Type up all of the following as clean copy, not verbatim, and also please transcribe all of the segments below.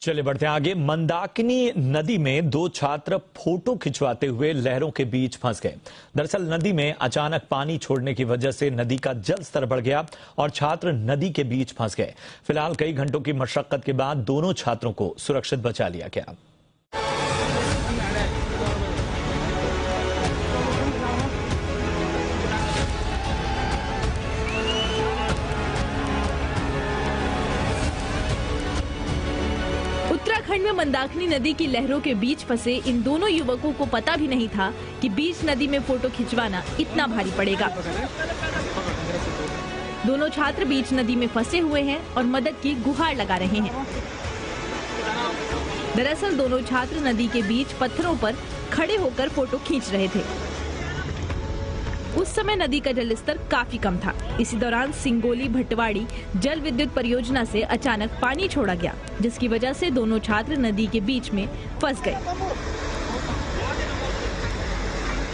चले बढ़ते हैं आगे। मंदाकिनी नदी में दो छात्र फोटो खिंचवाते हुए लहरों के बीच फंस गए। दरअसल नदी में अचानक पानी छोड़ने की वजह से नदी का जल स्तर बढ़ गया और छात्र नदी के बीच फंस गए। फिलहाल कई घंटों की मशक्कत के बाद दोनों छात्रों को सुरक्षित बचा लिया गया। उत्तराखंड में मंदाकिनी नदी की लहरों के बीच फंसे इन दोनों युवकों को पता भी नहीं था कि बीच नदी में फोटो खिंचवाना इतना भारी पड़ेगा। दोनों छात्र बीच नदी में फंसे हुए हैं और मदद की गुहार लगा रहे हैं। दरअसल दोनों छात्र नदी के बीच पत्थरों पर खड़े होकर फोटो खींच रहे थे। उस समय नदी का जलस्तर काफी कम था। इसी दौरान सिंगोली भटवाड़ी जल विद्युत परियोजना से अचानक पानी छोड़ा गया, जिसकी वजह से दोनों छात्र नदी के बीच में फंस गए।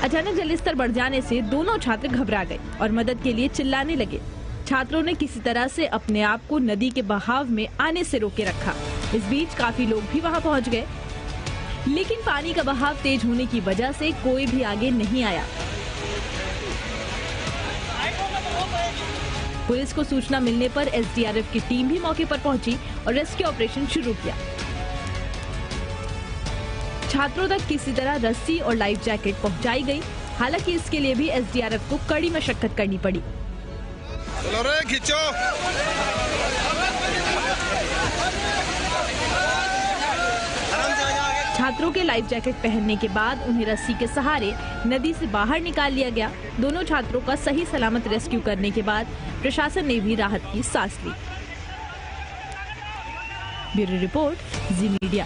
अचानक जलस्तर बढ़ जाने से दोनों छात्र घबरा गए और मदद के लिए चिल्लाने लगे। छात्रों ने किसी तरह से अपने आप को नदी के बहाव में आने से रोके रखा। इस बीच काफी लोग भी वहां पहुंच गए, लेकिन पानी का बहाव तेज होने की वजह से कोई भी आगे नहीं आया। पुलिस को सूचना मिलने पर एसडीआरएफ की टीम भी मौके पर पहुंची और रेस्क्यू ऑपरेशन शुरू किया। छात्रों तक किसी तरह रस्सी और लाइफ जैकेट पहुंचाई गई। हालांकि इसके लिए भी एसडीआरएफ को कड़ी मशक्कत करनी पड़ी। चलो रे खींचो। छात्रों के लाइफ जैकेट पहनने के बाद उन्हें रस्सी के सहारे नदी से बाहर निकाल लिया गया। दोनों छात्रों का सही सलामत रेस्क्यू करने के बाद प्रशासन ने भी राहत की सांस ली। ब्यूरो रिपोर्ट, जी मीडिया।